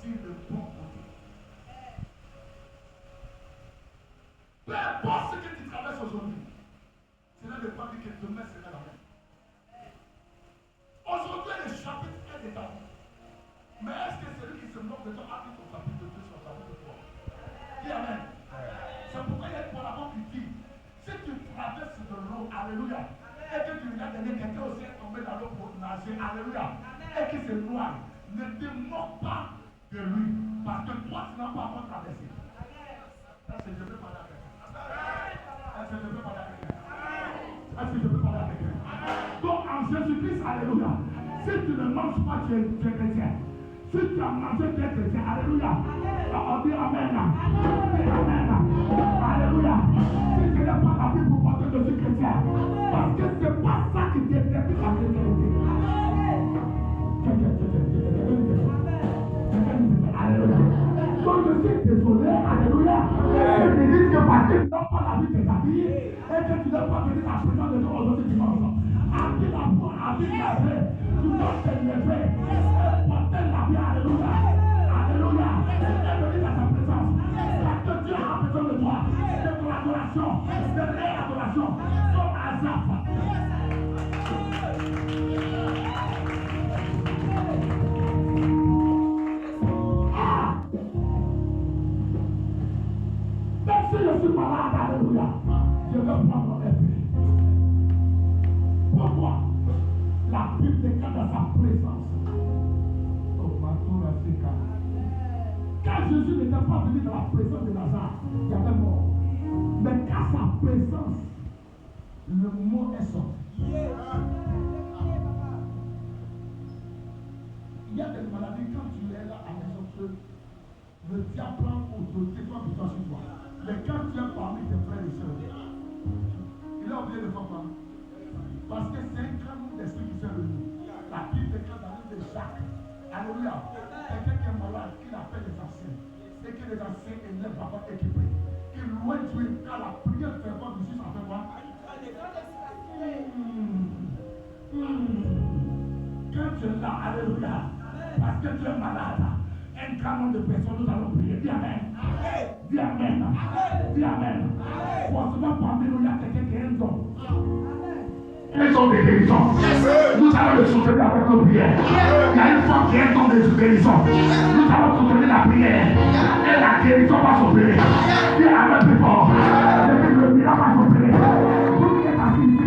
choisir le bon côté. Peu importe ce que tu traverses aujourd'hui, cela ne veut pas dire que demain sera la même. Aujourd'hui, le chapitre est de ta vie. Mais est-ce que celui qui se moque de toi a vu ton chapitre 2 sur le chapitre 3? Dis Amen. C'est pourquoi il y a une parabole qui dit, si tu traverses de l'eau, alléluia, et que tu regardes derrière quelqu'un aussi est tombé dans l'eau pour nager, alléluia, et qui se noie, ne te moque pas de lui, parce que toi tu n'as pas encore traversé. Est-ce que je peux parler avec quelqu'un? Est-ce que je peux parler avec quelqu'un? Est-ce que je peux parler avec quelqu'un? Donc en Jésus-Christ, alléluia, si tu ne manges pas, tu es chrétien. Si tu as mangé, tu es chrétien, alléluia. On dit amen. Amen. Alléluia. Si tu n'as pas la vie pour porter de ce chrétien, parce que c'est pas ça qui détermine la chrétienté. Alléluia. Donc je suis désolé, alléluia. Je te dis que parce que tu n'as pas la vie de ta vie et que tu n'as pas venu la présence de Dieu aujourd'hui dimanche, avec la foi, avec la paix, tu dois te lever et porter la vie, alléluia. Alléluia. Et venir à ta présence. Parce que Dieu a besoin de toi, de ton adoration, de l'adoration, son azaf. Même si je suis malade, alléluia, je vais prendre un peu. Pourquoi? La Bible déclare dans sa présence. Oh, ma tour à Sika. Quand Jésus n'était pas venu dans la présence de Lazare, il y avait mort. Mais quand sa présence, le mot est sorti. Il y a des maladies, quand tu es là à la maison, le diable prend autorité, toi, sur toi. Mais quand tu es parmi tes frères et sœurs, il a oublié de faire quoi? Parce que c'est un grand nombre d'esprits qui sont venus. La Bible déclare dans le livre de Jacques. Alléluia. Quelqu'un qui est malade, il appelle les anciens. Et que les anciens élèvent la voix équipée. Ils louent Dieu quand la prière fervente du Jésus a fait quoi? Quand tu es là, alléluia. Parce que tu es malade. Un grand nombre de personnes, nous allons prier. Dis Amen. Dis Amen. Dis Amen. Forcément, parmi nous, il y a quelqu'un qui est un don. Ils sont des guérissons. Nous allons le soutenir avec nos prières. Il y a une femme qui est un don de guérison. Nous allons soutenir la prière. Et la guérison va s'opérer. Dis Amen plus fort. Le miracle va s'opérer. Vous qui êtes assis ici,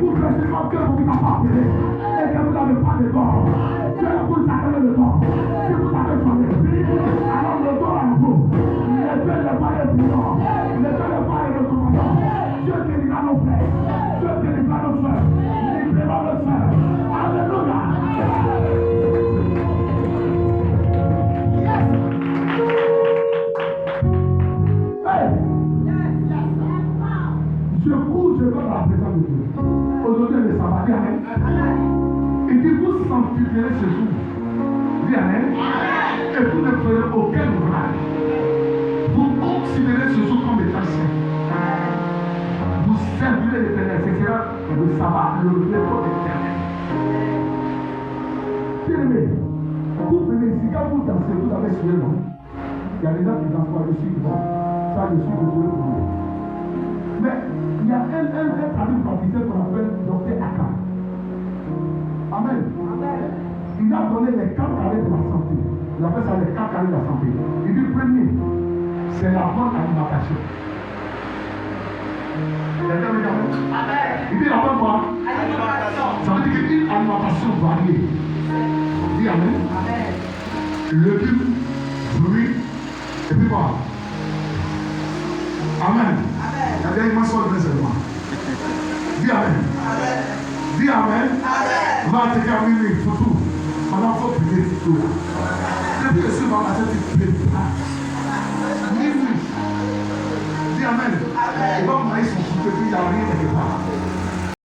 vous pressez votre cœur pour vous apporter. Et que vous n'avez pas de corps. Dieu vous accorde le temps. Si vous avez son esprit, alors le temps est en vous. Le Dieu n'est pas le brillant. Le Dieu n'est pas le recommandant. Dieu guérira nos frères. Dieu guérira nos frères. Libérera nos frères. Alléluia. Je cours, je vais dans la présence de Dieu. Aujourd'hui, le sabbat, dis Amen. Et puis vous sanctifierez ce jour. Dis Amen. Et vous ne ferez aucun ouvrage. Vous considérez ce jour comme étant saint. Vous servirez l'Éternel. Ce sera le sabbat, le repos éternel. Bien-aimé, vous venez ici, quand vous dansez, vous avez suivi, non? Il y a des gens qui dansent pas, je suis devant. Ça, je suis désolé pour vous. Mais il y a un traducteur praticien qu'on appelle Dr. Aka. Amen. Il a donné les 4 carrés de la santé. Il appelle ça les 4 carrés de la santé. Il dit premier, c'est la bonne alimentation. Amen. Il dit la bonne quoi? Alimentation. Ça veut dire qu'une alimentation variée. Dis Amen. Amen. Légumes, fruits, et puis quoi? Amen. La dernière mention de seulement. Dis Amen. Amen. Dis Amen. Amen. Va te terminer, il faut tout. Maintenant, il faut prier tout là. Depuis que ce moment, tu ne pries pas.